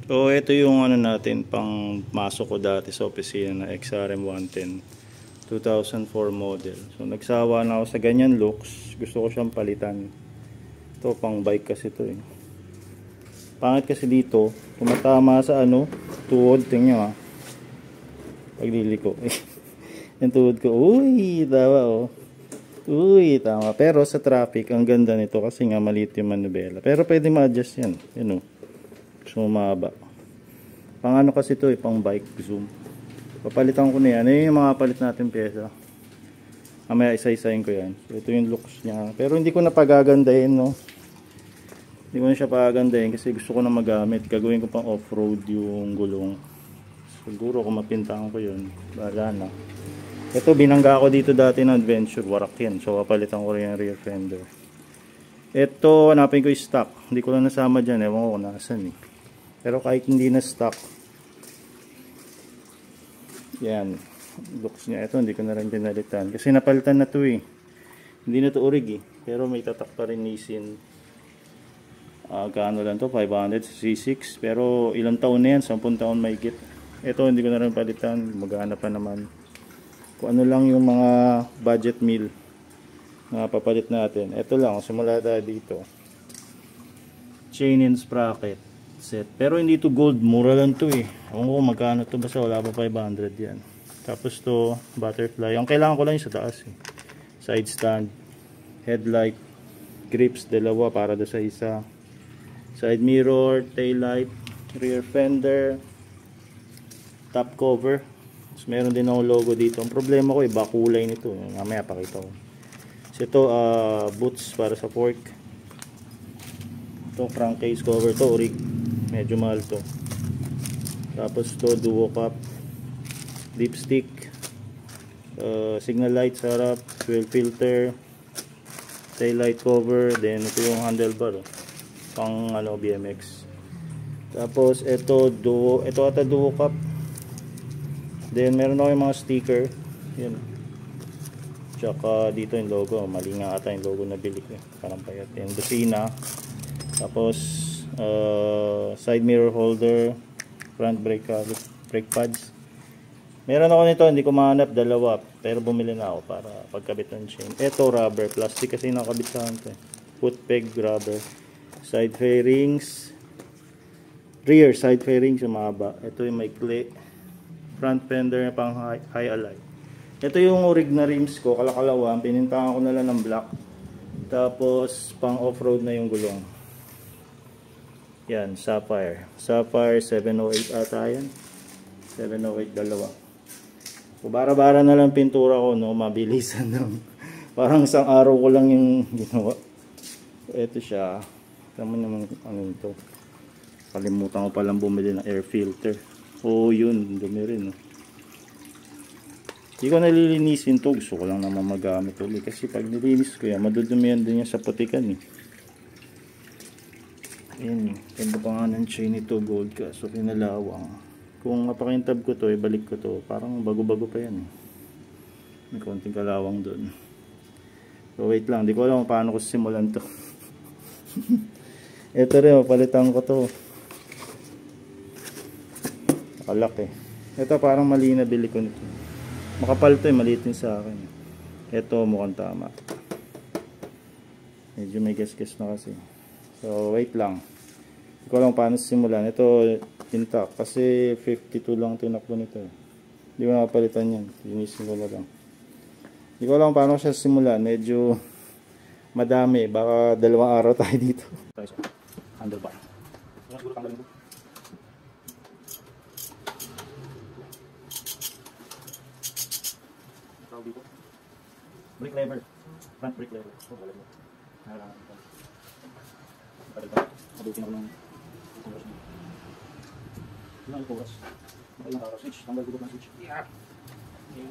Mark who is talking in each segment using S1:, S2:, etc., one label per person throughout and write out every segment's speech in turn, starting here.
S1: So ito yung ano natin pang masok ko dati sa opisina na XRM 110 2004 model. So nagsawa na ako sa ganyan looks, gusto ko siyang palitan. Ito pang bike kasi ito eh. Pangit kasi dito, tumatama sa ano, tuhod, tingnan pagliliko. Yung tuhod ko, uy, tama oh. Uy, tama. Pero sa traffic, ang ganda nito kasi nga maliit yung manubela. Pero pwede ma-adjust yan. Yun o. Gusto mo mahaba. Pang ano kasi ito eh, pang bike zoom. Papalitan ko na yan. Ayun yung mga palit natin pyesa. Mamaya isa-isahin ko yan. So ito yung looks niya. Pero hindi ko na pagagandahin no. Hindi ko na siya pagagandahin kasi gusto ko na magamit. Gagawin ko pang off-road yung gulong. Siguro kung mapintahan ko yun. Bahala na. Ito binangga ako dito dati ng Adventure. Warak yan. So papalitan ko rin yung rear fender. Ito hanapin ko yung stock. Hindi ko lang nasama dyan. Ewan ko kung nasan eh. Pero kahit hindi na stock. Yan. Looks niya. Ito hindi ko na rin pinalitan. Kasi napalitan na to eh. Hindi na to orig eh. Pero may tatak pa rin Nissin. Gaano lang to? 500 C6. Pero ilang taon na yan? 10 taon may git. Ito hindi ko na rin palitan. Maghanap pa naman. Kung ano lang yung mga budget meal na papalit natin. Ito lang, simula tayo dito. Chain and sprocket set. Pero hindi to gold, mura lang to eh. Ako ko magkano to, basta wala pa 500 yan. Tapos to, butterfly. Ang kailangan ko lang yung sa taas eh. Side stand, headlight, grips, dalawa para do sa isa. Side mirror, tail light, rear fender, top cover. Meron din akong logo dito. Ang problema ko iba kulay nito. Mamaya pakita ko. So ito boots para sa fork. Ito crankcase cover to orig. Medyo mahal to. Tapos to duo cup, dipstick, signal light sa harap, fuel filter, tail light cover, then ito yung handlebar pang ano BMX. Tapos ito ata duo cup. Then meron ako yung mga sticker. Yan. Tsaka dito yung logo. Mali nga ata yung logo na bili ko. Parang payat. Yung busina. Tapos side mirror holder. Front brake pads. Meron ako nito. Hindi ko mahanap. Dalawa. Pero bumili na ako para pagkabit ng chain. Ito rubber. Plastic kasi nakabit sa ito. Foot peg rubber. Side fairings. Rear side fairings yung mahaba. Ito yung may click. Front fender pang high alay. Ito yung orig na rims ko, kalakalawan, pinintahan ko na lang ng black. Tapos pang off-road na yung gulong. Yan, Sapphire. Sapphire 708 ata yan. 708 dalawa. Bara-bara na lang pintura ko, no, mabilisan lang. Parang isang araw ko lang yung ginawa. Ito siya. Tama naman ano ito. Kalimutan ko palang bumili ng air filter. Oh, yun, dumi rin. Hindi ko nalilinisin to. Gusto ko lang naman magamit ulit. Kasi pag nilinis ko yan, madudumihan din yan sa putikan eh. Ayan eh. Ganda pa nga ng chain ito, gold ka. So kinalawang. Kung mapakintab ko to, ibalik ko to. Parang bago-bago pa yan eh. May konting kalawang dun. So wait lang, di ko alam paano ko simulan to. Ito rin, mapalitan ko to. Nakalaki. Ito parang mali na bili ko nito. Makapal to eh, maliit din sa akin. Ito mukhang tama. Medyo may gas-gas na kasi. So wait lang. Hindi ko lang paano simulan. Ito intact kasi 52 lang tinakbo nito eh. Hindi ko nakapalitan yan. Linisin ko na lang. Hindi ko lang paano siya simulan. Medyo madami. Baka 2 araw tayo dito. Handlebar. Siguro tanggalin ko. Dito. Brake lever. Front brake lever. Oh, wala mo. Nakalangan ito. Patal pa. Mabutin ako ng oras niya. Ilang yung oras? Nakailang oras. Switch. Tanggal ko ng switch. Yeah. Okay.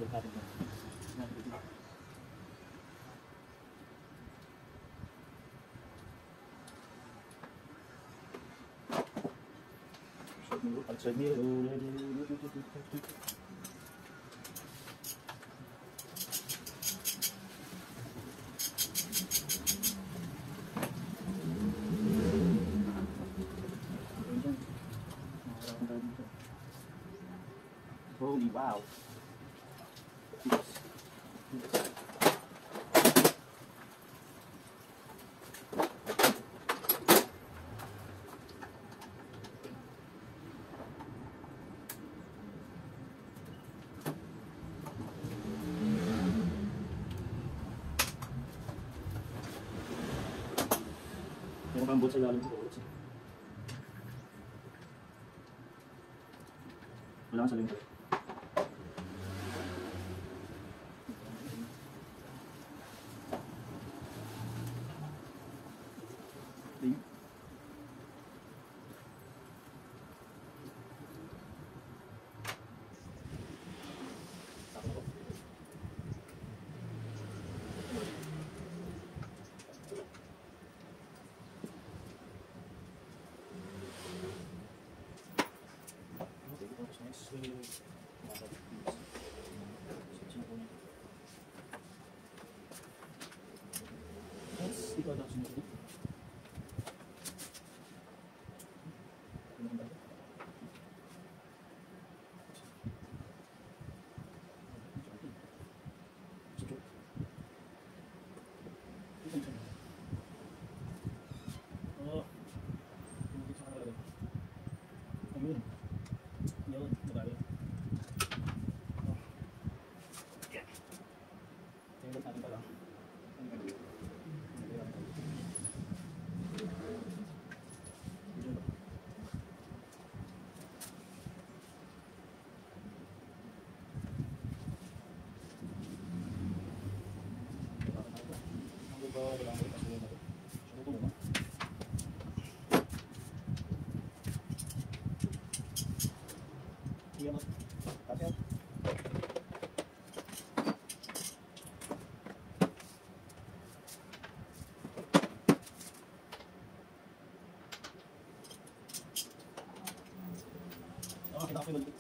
S1: Look natin ito. Outside mirror. Holy wow. Meron kang bolt sa ilalim ko. Wala kang saling ko. Ito adaw sunod. Oh. Ayun. Yun, nabali. Yeah. Tingnan natin pala. Iya mas, tapi oh kita ambil dulu.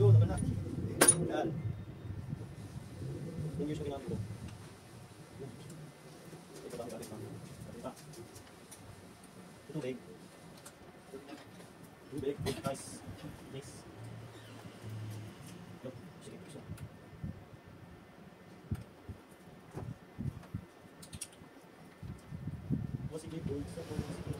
S1: Yun, naman na. Yan. Yung use na ginamit ko. Ito ba? Ito. Tubig. Tubig. Nice. Nice. Yup. Sige. Gusto. Sige po. Isa po. Sige.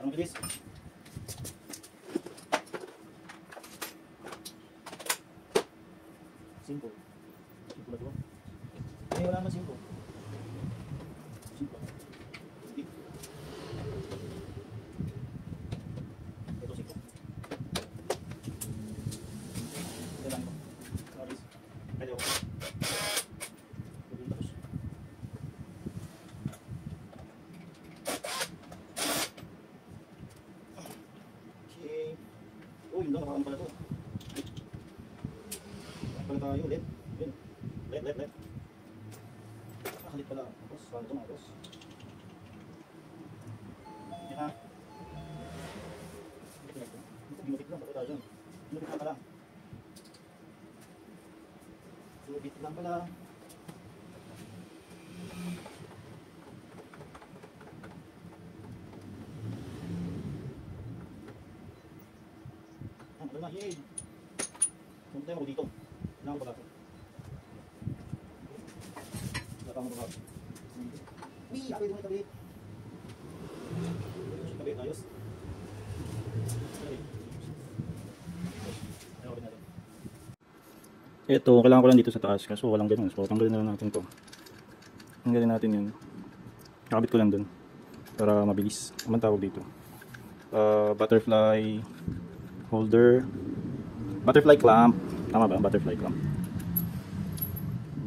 S1: Parang bilis. Simple. Simple na ito. Eh, wala naman simple. Simple. Ito simple. Ito lang ito. Notice. Pwede ako. Pwede tapos. yun lang, nakaano pala to. Pala tayo ulit. Yun. Left. Nakalit pala. Tapos, paano ito mga boss? Yan ha. Binukit lang, patay tayo dyan. Binukit lang pala. Binukit lang pala. Ano na, yay! Punta tayo ako dito. Kailangan ko pala ito. Wala pa akong pagkakot. Uy! Kapit mo yung kabit! Kabit, ayos. Ito, kailangan ko lang dito sa taas kaso walang ganun. So, tanggalin na lang natin ito. Tanggalin natin yun. Nakabit ko lang dun para mabilis. Ano tawag dito? Butterfly holder. Butterfly clamp. Tama ba? Butterfly clamp.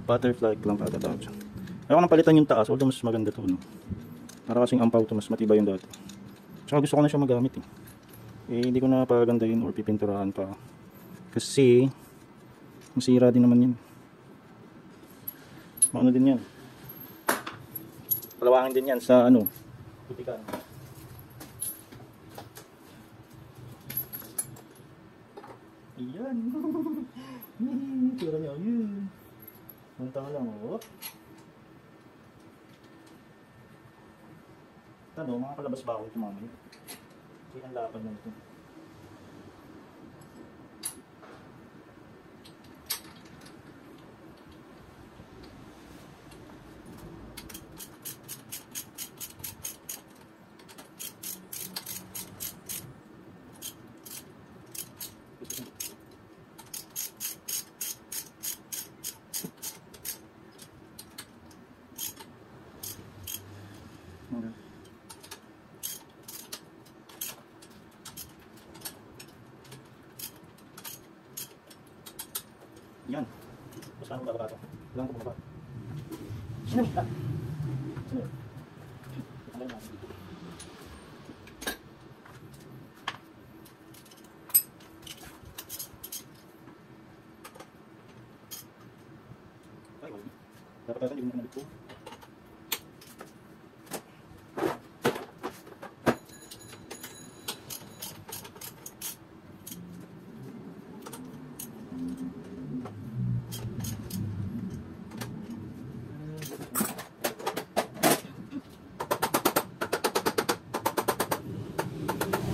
S1: Butterfly clamp ata tawag siya. Ayaw ko nang palitan yung taas. Although mas maganda to. No? Para kasing ampaw to. Mas matibay yung dati. Tsaka gusto ko na siya magamit eh. Hindi ko na pagandahin or pipinturahan pa. Kasi masira din naman yan. Maano din yan. Palawangin din yan sa ano. Putikan. Ayan. Tira niya. Ayan. Punta ka lang. Oh. Tanong, mga palabas ba ako ito mamaya? Kasi ang lapad na ito. Okay. Yan. Basta ano bababa ito? Kailangan ko bababa. Sino yun? Sino yun? Tanggalin natin dito. Ay, wala. Dapat tayo hindi mo nabit ko.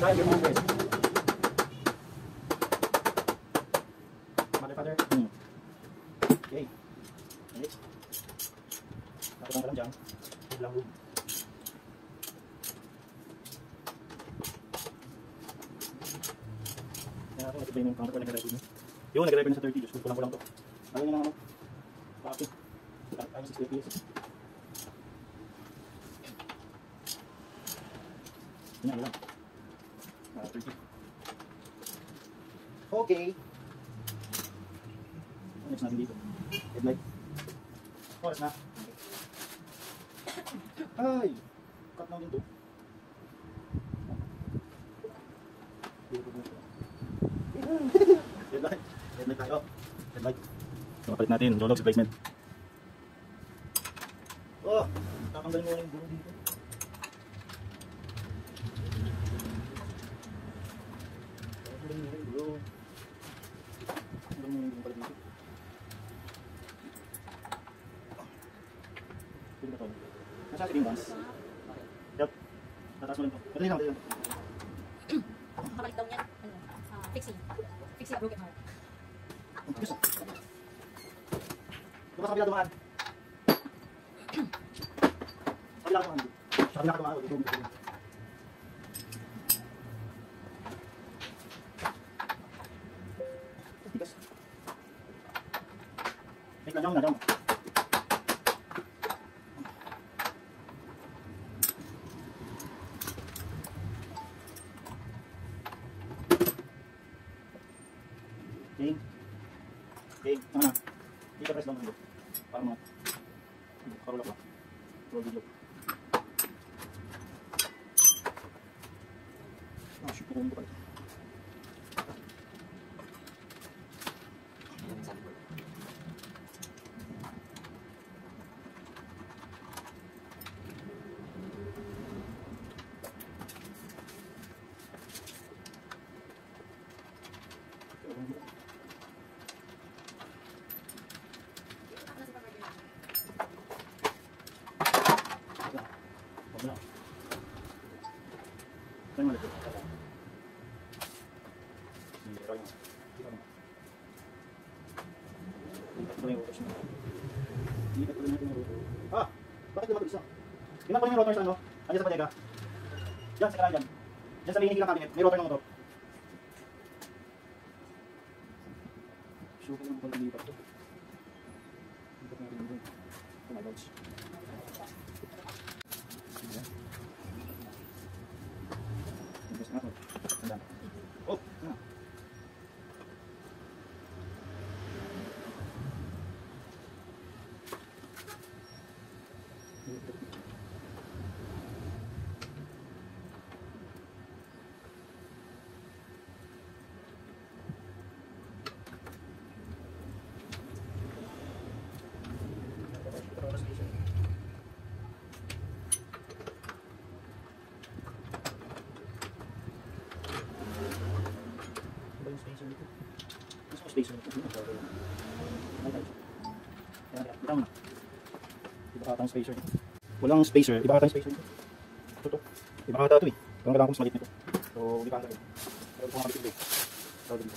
S1: Try your own ways. Father. Okay. Next. Tapos ka lang dyan. Huwag lang room. Kaya ako natibay ng counter ko nag-record nyo. Yung nag-record na sa 30 Diyos. Kulang ko lang to. Ayaw nyo na naman. Bakit? Ayaw 60 FPS. Yan lang. 30. Okay. Next natin dito. Headlight. Oras na. Ay! Cut lang din to. Headlight. Headlight tayo. Headlight. Makapalit natin. Rolex replacement. Oh! Tatanggalin mo na yung gulong dito. Nasa si Bimbans? Yup. Tataas mo lang ito. Madali lang, madali lang.
S2: Nakabalik daw niya. Fixing. Fixing a broken heart.
S1: Gusto. Diba sa kabila dumaan? Sa kabila dumaan. Sa kabila dumaan. Dito. Tigas. Wait, nandiyan mo, nandiyan mo. Okay. Okay, tama na. Dito press lang dito. Para mo. Parulak lang. Roll video. Shoot ko kung ito pala. Ah! Bakit lumabag isa? Tingnan ko yung rotor sa ano? Andiyan sa bodega. Diyan, sa kanya dyan. Diyan sa may hinigilang cabinet. May rotor ng motor. Sure ko lang kung lipat ito. Lipat natin dito. Oh my gosh. Oh! Spacer dito. Iba kata ang spacer. Walang spacer. Iba kata ang spacer. Ito. Iba kata ito eh. Parang kailangan ko mas maliit nito. So, iba kata ito. Pero ito nga mabit ito eh. Tawag dito.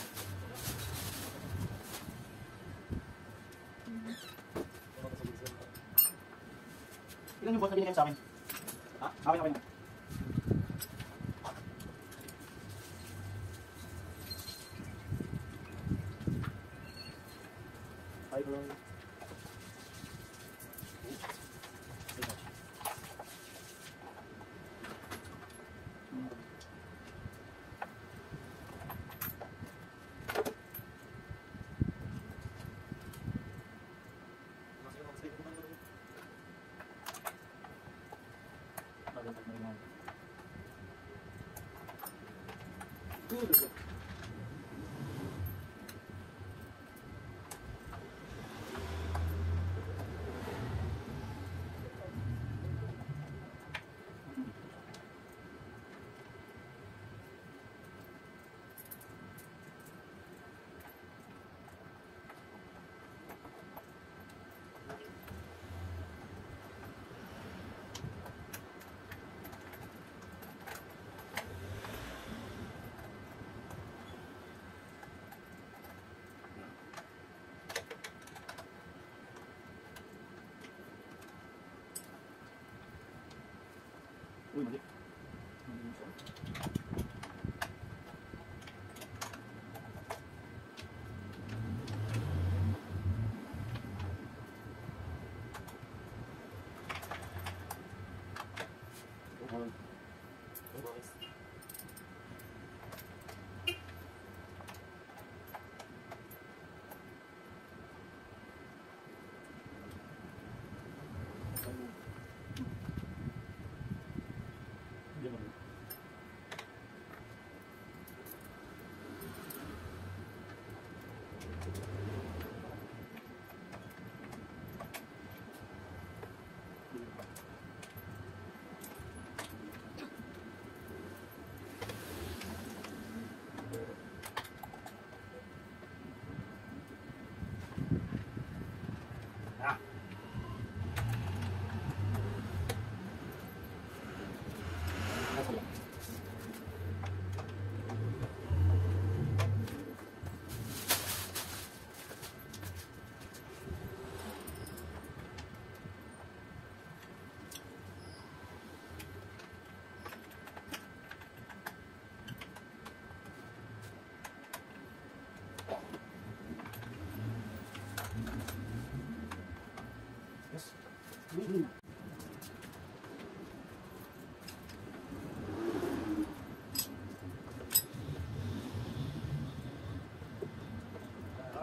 S1: Ilan yung boss na binigay mo sa akin? Ha? Okay na. Hi, bro. Good. Uy, mali.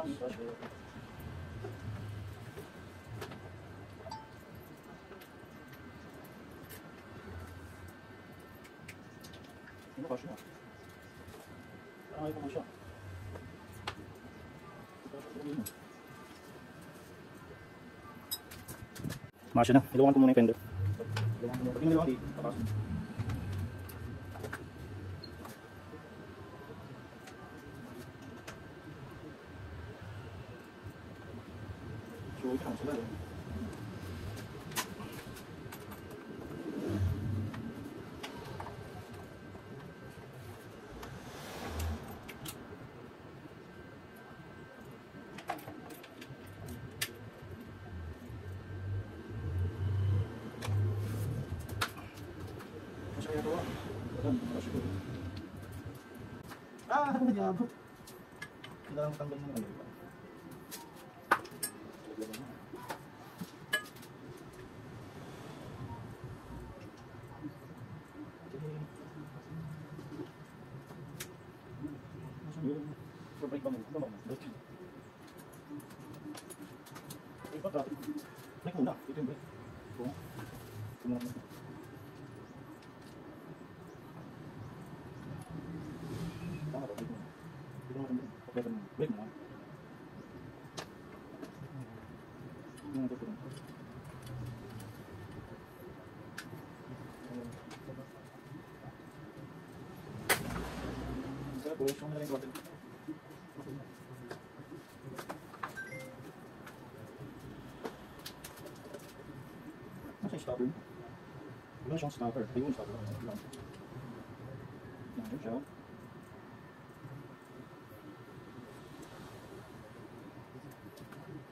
S1: Ano pa siya? Ano pa siya? Masya na. Ilawan ko muna yung fender. Ilawan dito. Tapos. So, ito ang sila. Ano niya bro? Kailangan tanggal mo ano ba? Break ba mo? Break. Break muna. Ito yung break. Tama ba? Break muna. Nasa stopper? Wala siyang stopper. Ayun, stopper. Yan siya.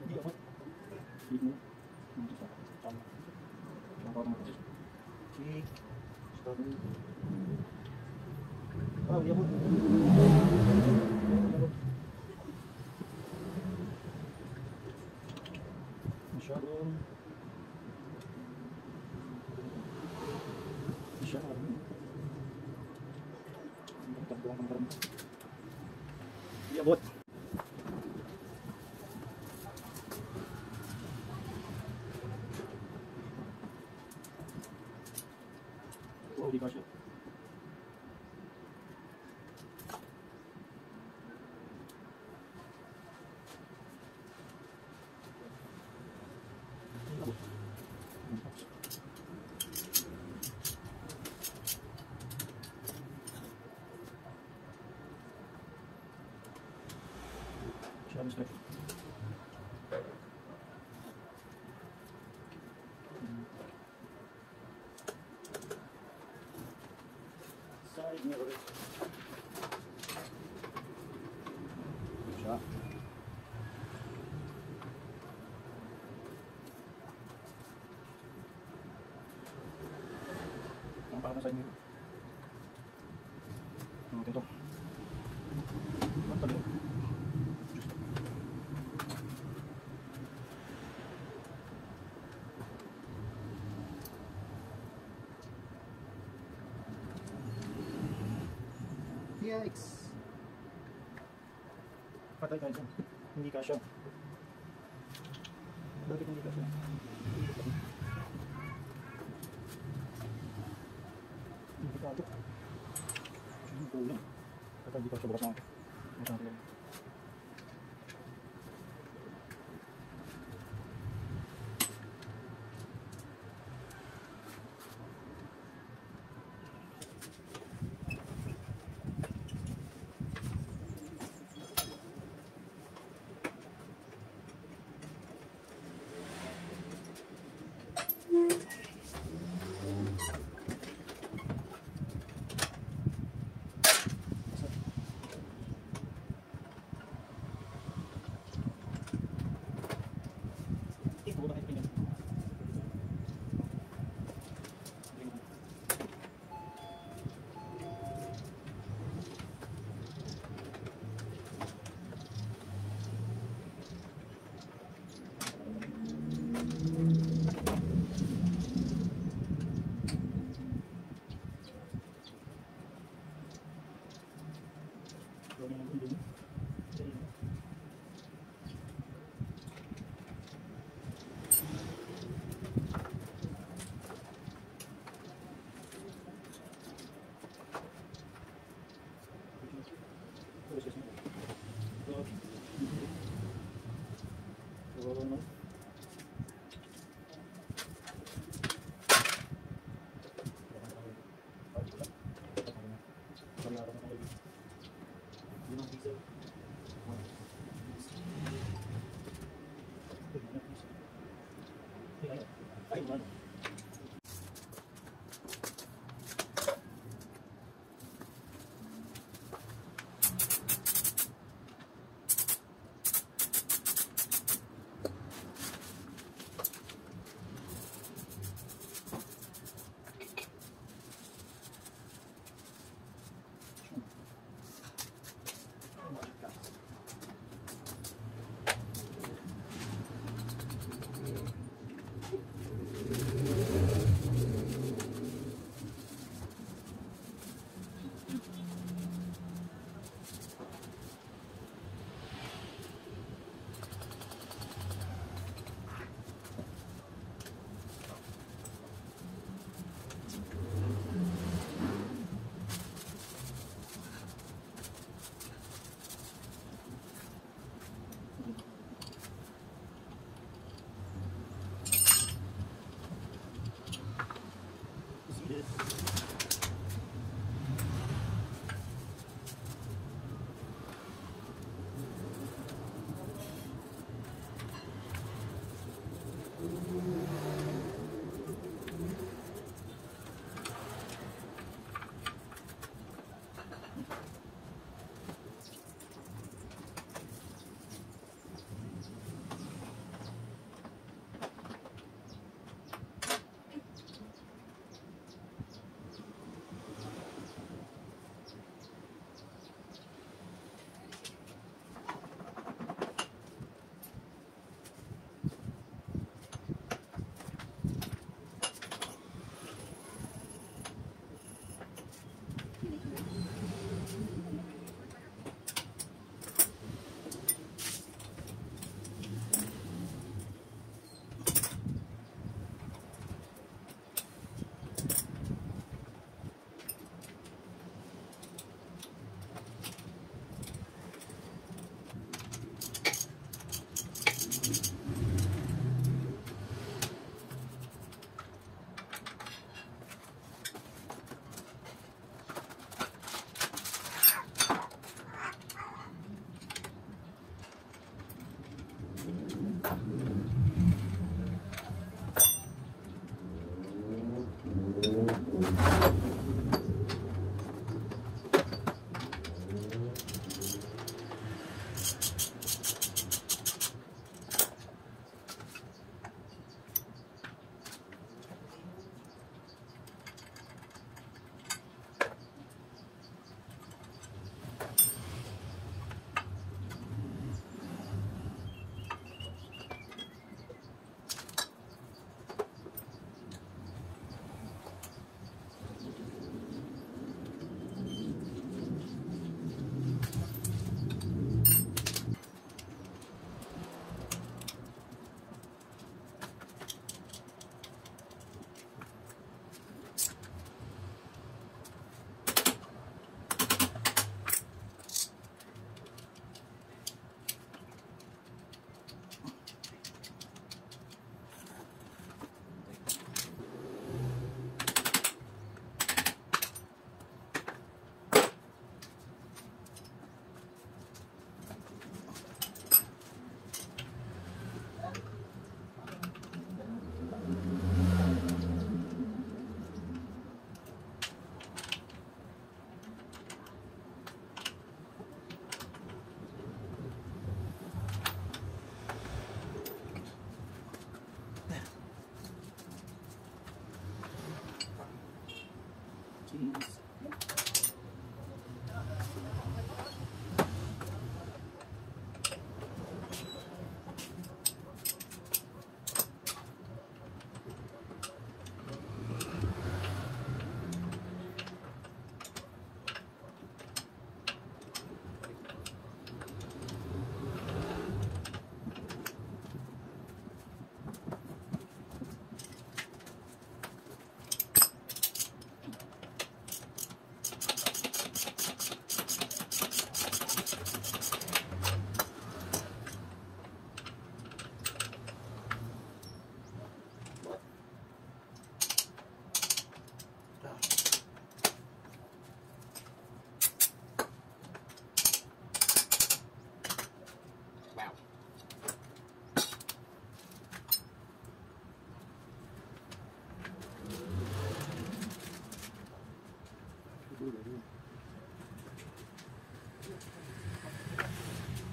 S1: Hindi ako. Hindi mo. Hindi sa akin. Tama. Tama mo kasi. Cheek. Stopper. Oh, iya po. Masyadong iabot. Oh, di kasya. Siya gusto. Side mirror. Siya. Ang parang side mirror. Ito. Ito. Yikes! Patay tayo dyan. Hindi kasya. Bakit hindi kasya? Hindi ka ito. Hindi ko ulan. Patay hindi kasya. Bukas na ito. Bukas na ito.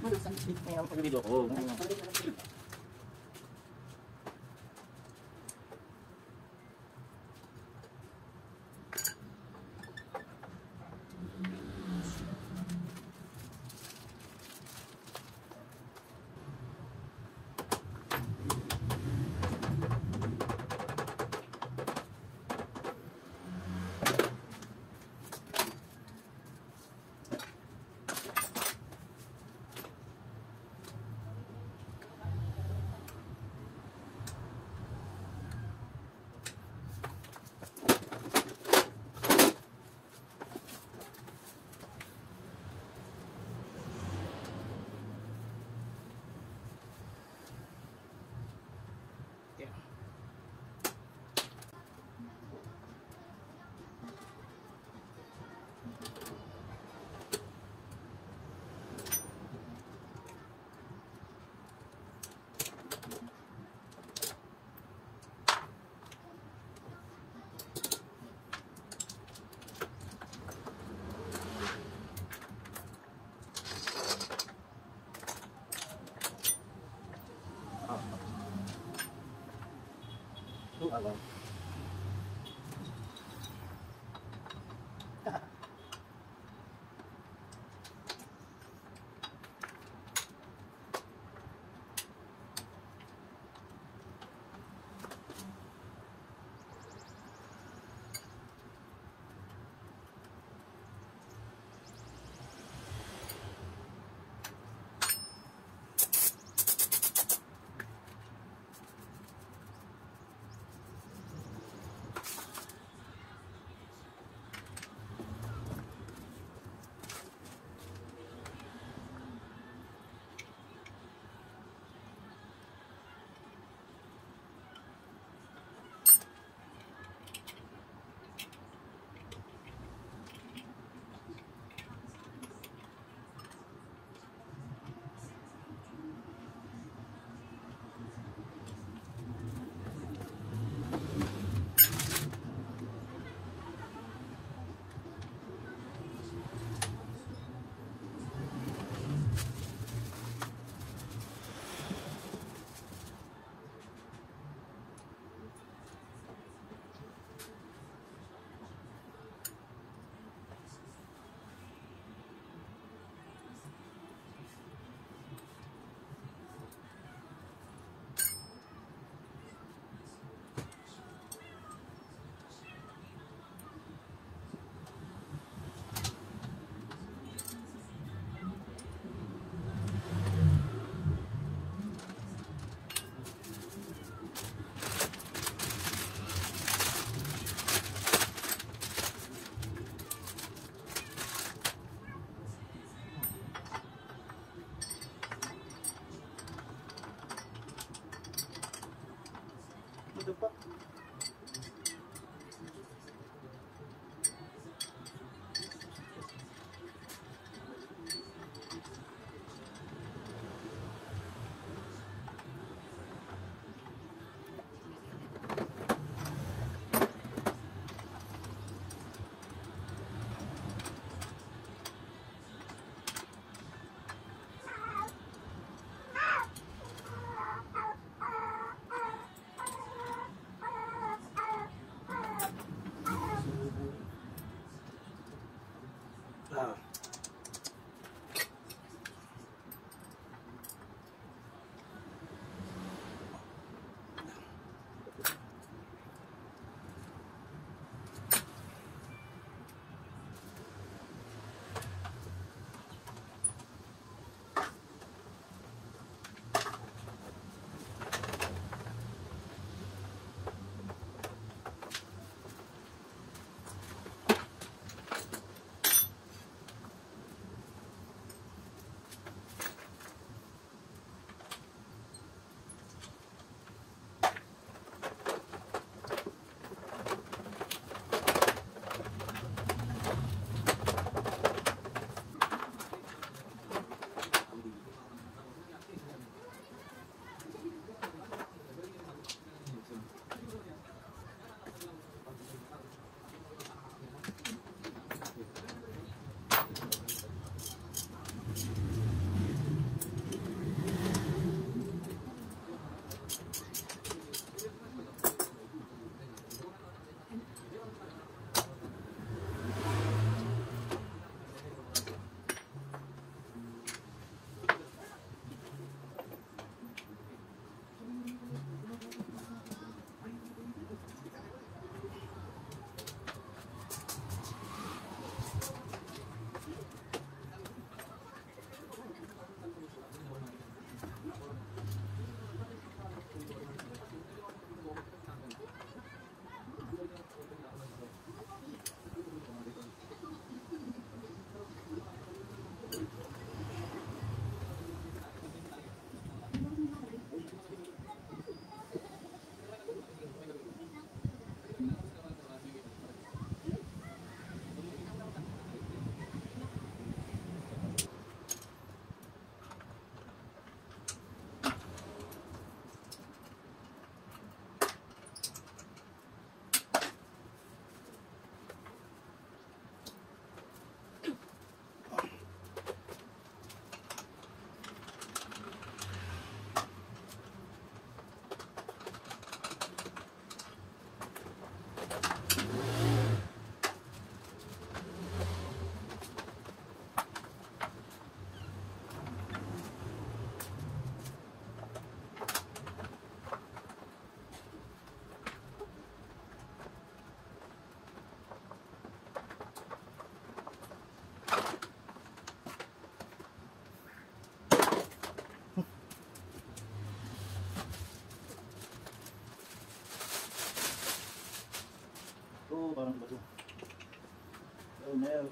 S2: Ano, saan?
S1: Ngayon, pag-video ko. Alam.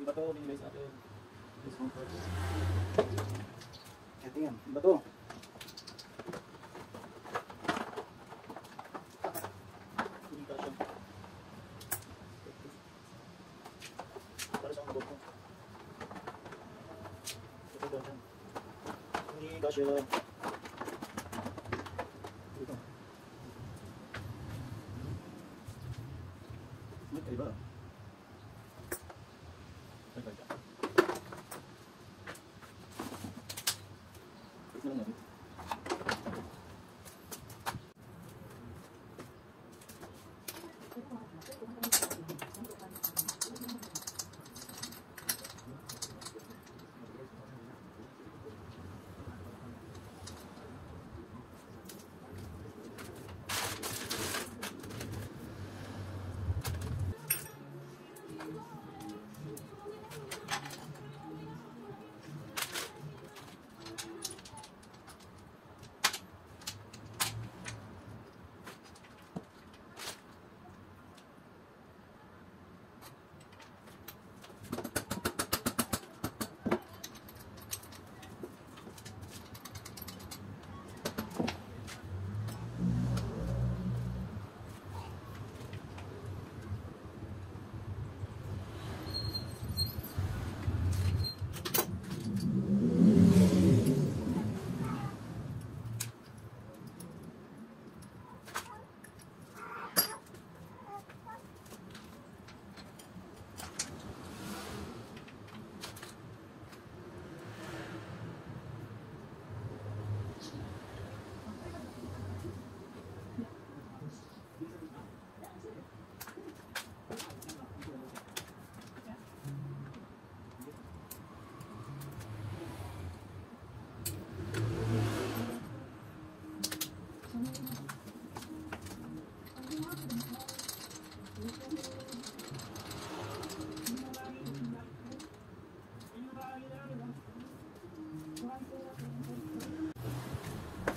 S1: bato binigay sa atin. Discomfort. Ito yan, bato. Hindi ka siya. Para sa mga bato. Ito daw siya. Hindi ka siya. Ito. May kaiba.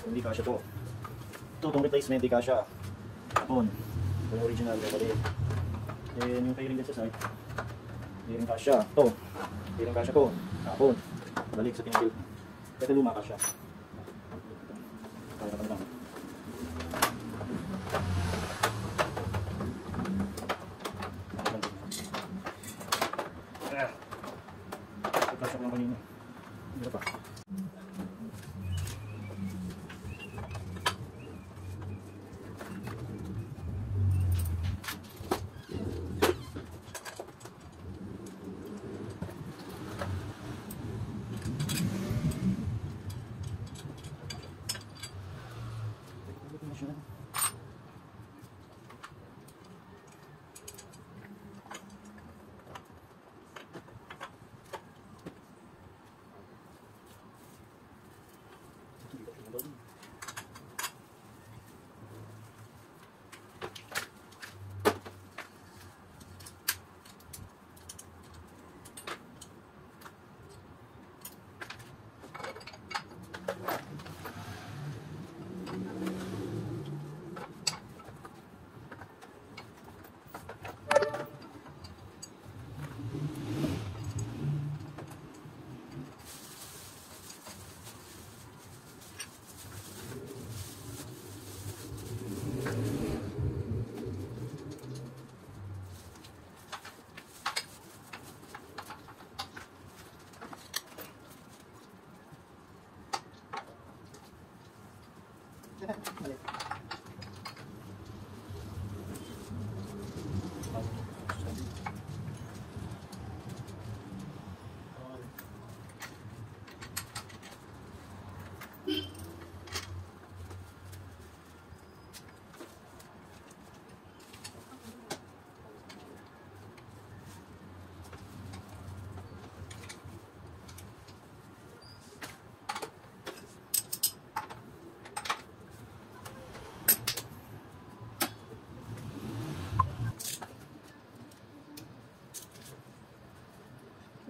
S1: Hindi kasya to. Ito, itong replacement, hindi kasya. Tapon. Ito yung original, yung mali. Then yung fairing dyan sa side, hindi rin kasya. Ito, hindi rin kasya to. Tapon. Balik sa pinagil. Ito luma kasya. Kaya ka lang. Kasya ko lang kanina. Hindi pa.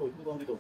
S1: Oh, ito bang dito?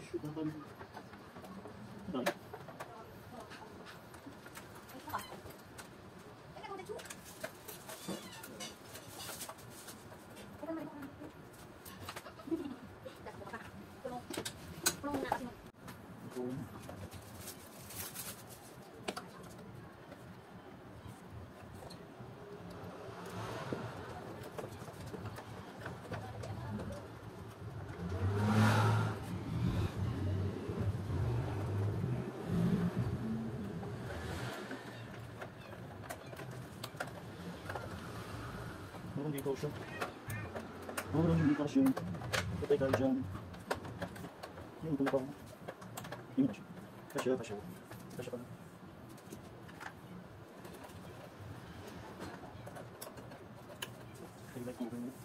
S1: shoot. Dami. Hindi ko siya. Hindi ko siya. Patay tayo dyan. Yung tulpa mo. Hindi mo siya. Kasya. Kasya pa na. Like moving it.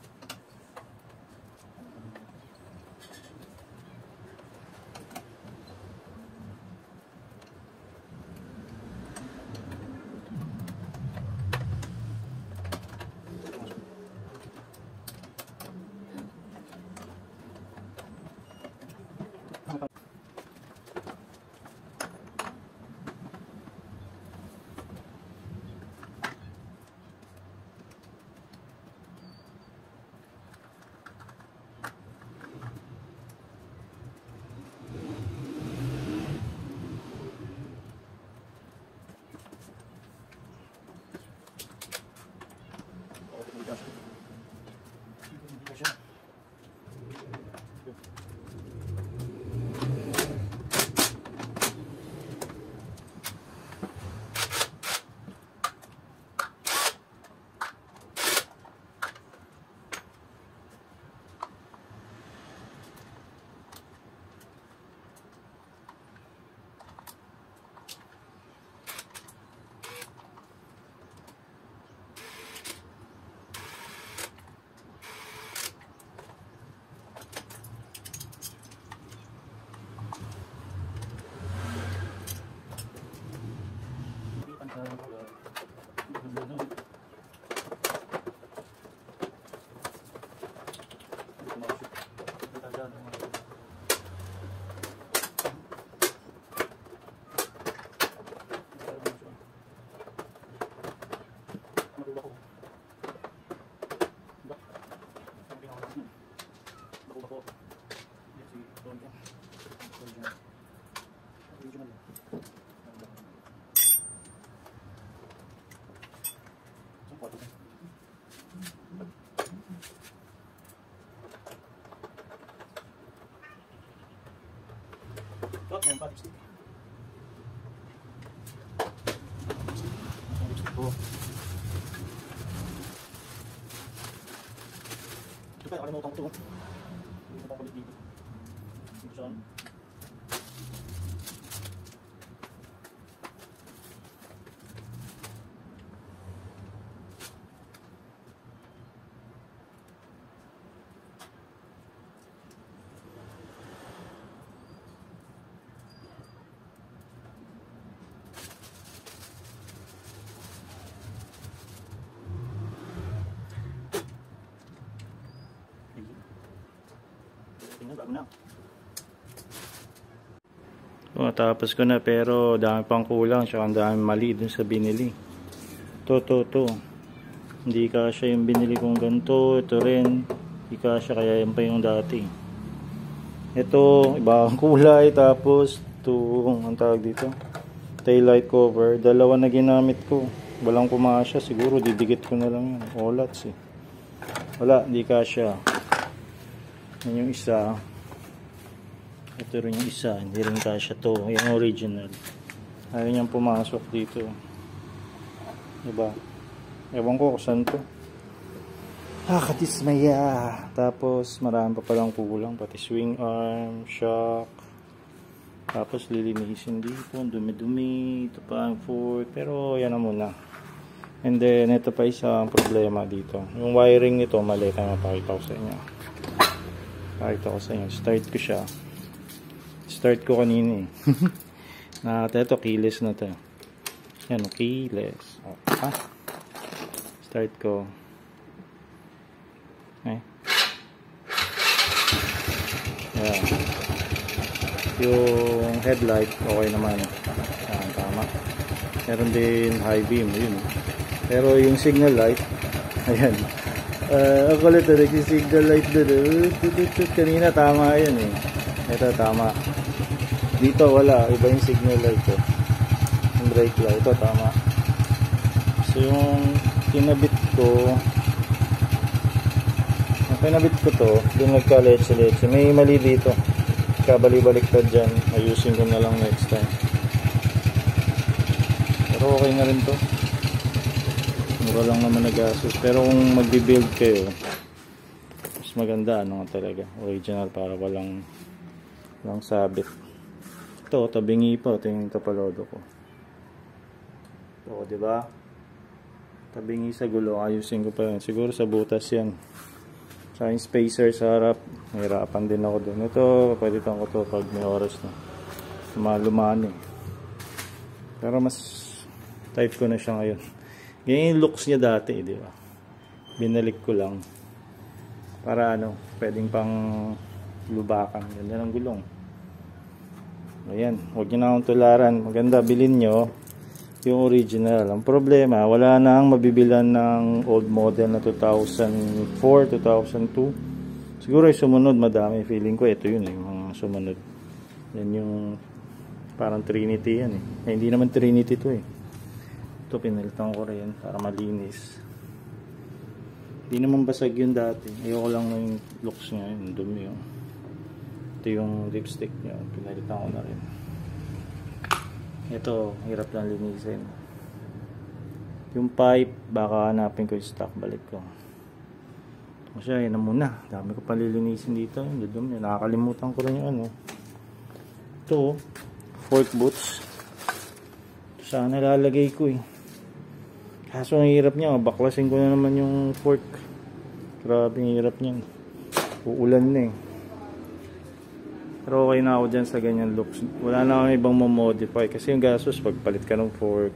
S1: Oh, meron pa lipstick. Lipstick po. Ito pa, nakalimutan ko ito. Hindi ko pa kulit dito. Dito siya. Tapos ko na pero dami pang kulang siya, ang dami mali dun sa binili. To. Hindi kasya yung binili kong ganito, ito rin. Hindi kasya kaya yan pa yung dati. Ito, ibang kulay, tapos ito, ang tawag dito, taillight cover. Dalawa na ginamit ko. Walang kumasya, siguro didikit ko na lang yan. Olats eh. Wala, hindi kasya. Yan yung isa. Ito rin yung isa, hindi rin kasya to, yung original. Ayaw niyang pumasok dito. Diba? Ewan ko kung saan to. Katismaya. Tapos marami pa palang kulang, pati swing arm, shock. Tapos lilinisin dito, dumi-dumi. Ito pa ang fork, pero yan na muna. And then ito pa isang problema dito. Yung wiring nito mali, kaya mapakita ko sa inyo. Pakita ko sa inyo. Start ko siya. Start ko kanina eh. Ito, keyless na to. Yan, keyless. Start ko. Okay. Yan. Yung headlight, okay naman. Yan, tama. Meron din high beam, yun. Pero yung signal light, ayan. Ang kulit na yung signal light doon. Kanina tama yan eh. Ito tama. Dito wala, iba yung signal light ko. Yung brake light, ito tama. So yung kinabit ko to, doon nagka-leche-leche. May mali dito. Kabali-baliktad dyan. Ayusin ko na lang next time. Pero okay na rin to. Mura lang naman nag-asus. Pero kung magbi-build kayo, mas maganda ano nga talaga. Original para walang sabit. Ito, tabingi pa. Ito yung tapalodo ko. Ito, diba? Tabingi sa gulo. Ayusin ko pa yan. Siguro sa butas yan. Sa yung spacer sa harap. Nahirapan din ako doon. Ito, palitan ko to pag may oras na. Lumaan eh. Pero mas type ko na siya ngayon. Ganyan yung looks niya dati, di ba? Binalik ko lang. Para ano, pwedeng pang lubakan. Ganda ng gulong. Ayan, huwag nyo na akong tularan. Maganda, bilhin nyo yung original. Ang problema, wala na ang mabibilan ng old model na 2004, 2002. Siguro yung sumunod, madami. Feeling ko, ito yun, yung mga sumunod. Yan yung parang Trinity yan eh. Hindi naman Trinity to eh. Ito, pinalitan ko rin para malinis. Hindi naman basag yun dati. Ayoko lang na yung looks niya, yung dumi yun. Ito yung lipstick niya, pinalitan ko na rin. Ito, hirap lang linisin. Yung pipe, baka hanapin ko yung stock, balik ko. Kasi yun na muna. Dami ko palilinisin dito. Yung dudum, nakakalimutan ko rin yung ano. Ito, fork boots. Sana lalagay ko eh. Kaso ang hirap niya, baklasin ko na naman yung fork. Grabe ang hirap niyan. Uulan na eh. Pero okay na ako dyan sa ganyan looks. Wala na akong ibang mamodify. Kasi yung gastos, pagpalit ka ng fork,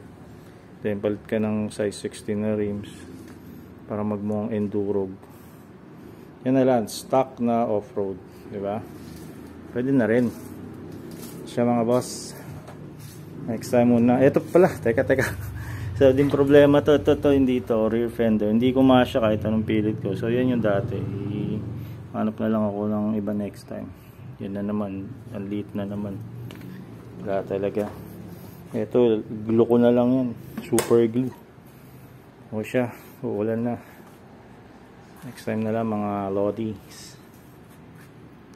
S1: then palit ka ng size 16 na rims para magmukhang enduro. Yan na lang, stock na off-road. Diba? Pwede na rin. Siya mga boss. Next time muna. Ito pala, teka. So, din problema to, hindi to, rear fender. Hindi ko masya kahit anong pilit ko. So, yan yung dati. Hanap na lang ako ng iba next time. Yan na naman, ang liit na naman. Wala talaga. Ito, glue ko na lang yan. Super glue. O siya, uulan na. Next time na lang mga lodies.